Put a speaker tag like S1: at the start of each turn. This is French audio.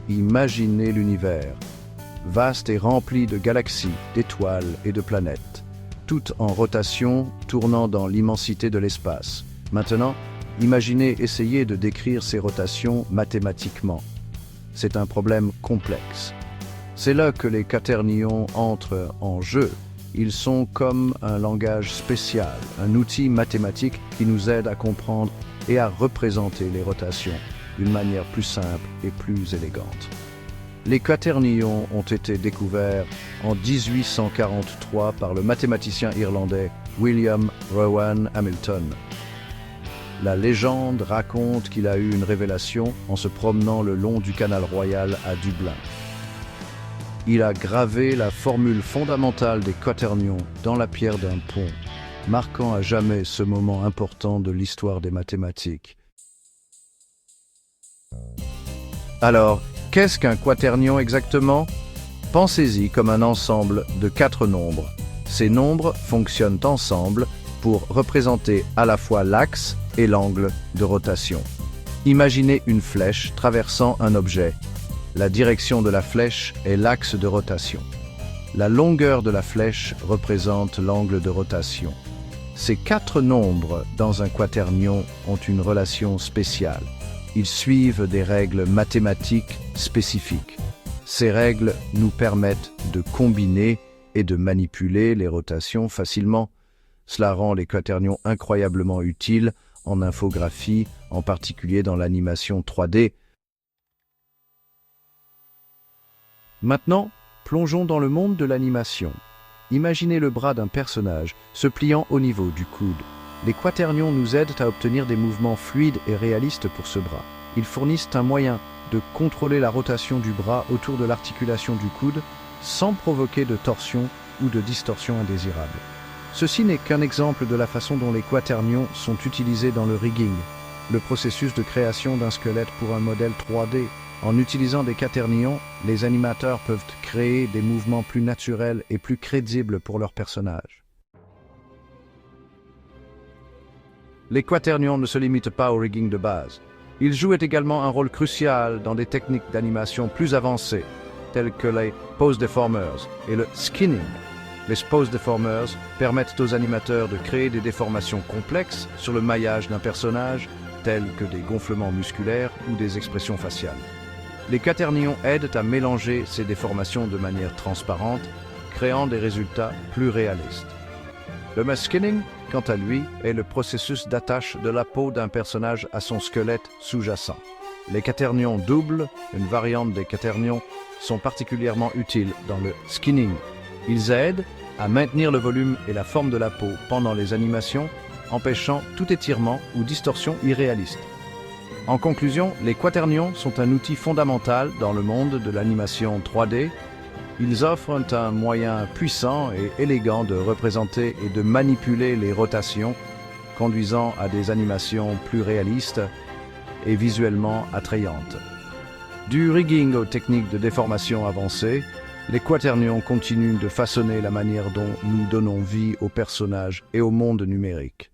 S1: Imaginez l'univers, vaste et rempli de galaxies, d'étoiles et de planètes, toutes en rotation, tournant dans l'immensité de l'espace. Maintenant, imaginez essayer de décrire ces rotations mathématiquement. C'est un problème complexe. C'est là que les quaternions entrent en jeu. Ils sont comme un langage spécial, un outil mathématique qui nous aide à comprendre et à représenter les rotations d'une manière plus simple et plus élégante. Les quaternions ont été découverts en 1843 par le mathématicien irlandais William Rowan Hamilton. La légende raconte qu'il a eu une révélation en se promenant le long du canal royal à Dublin. Il a gravé la formule fondamentale des quaternions dans la pierre d'un pont, marquant à jamais ce moment important de l'histoire des mathématiques. Alors, qu'est-ce qu'un quaternion exactement? Pensez-y comme un ensemble de 4 nombres. Ces nombres fonctionnent ensemble pour représenter à la fois l'axe et l'angle de rotation. Imaginez une flèche traversant un objet. La direction de la flèche est l'axe de rotation. La longueur de la flèche représente l'angle de rotation. Ces 4 nombres dans un quaternion ont une relation spéciale. Ils suivent des règles mathématiques spécifiques. Ces règles nous permettent de combiner et de manipuler les rotations facilement. Cela rend les quaternions incroyablement utiles en infographie, en particulier dans l'animation 3D. Maintenant, plongeons dans le monde de l'animation. Imaginez le bras d'un personnage se pliant au niveau du coude. Les quaternions nous aident à obtenir des mouvements fluides et réalistes pour ce bras. Ils fournissent un moyen de contrôler la rotation du bras autour de l'articulation du coude sans provoquer de torsion ou de distorsion indésirable. Ceci n'est qu'un exemple de la façon dont les quaternions sont utilisés dans le rigging, le processus de création d'un squelette pour un modèle 3D. En utilisant des quaternions, les animateurs peuvent créer des mouvements plus naturels et plus crédibles pour leurs personnages. Les quaternions ne se limitent pas au rigging de base. Ils jouent également un rôle crucial dans des techniques d'animation plus avancées, telles que les pose deformers et le skinning. Les pose deformers permettent aux animateurs de créer des déformations complexes sur le maillage d'un personnage, tels que des gonflements musculaires ou des expressions faciales. Les quaternions aident à mélanger ces déformations de manière transparente, créant des résultats plus réalistes. Le masking, quant à lui, est le processus d'attache de la peau d'un personnage à son squelette sous-jacent. Les quaternions doubles, une variante des quaternions, sont particulièrement utiles dans le skinning. Ils aident à maintenir le volume et la forme de la peau pendant les animations, empêchant tout étirement ou distorsion irréaliste. En conclusion, les quaternions sont un outil fondamental dans le monde de l'animation 3D. Ils offrent un moyen puissant et élégant de représenter et de manipuler les rotations, conduisant à des animations plus réalistes et visuellement attrayantes. Du rigging aux techniques de déformation avancées, les quaternions continuent de façonner la manière dont nous donnons vie aux personnages et au monde numérique.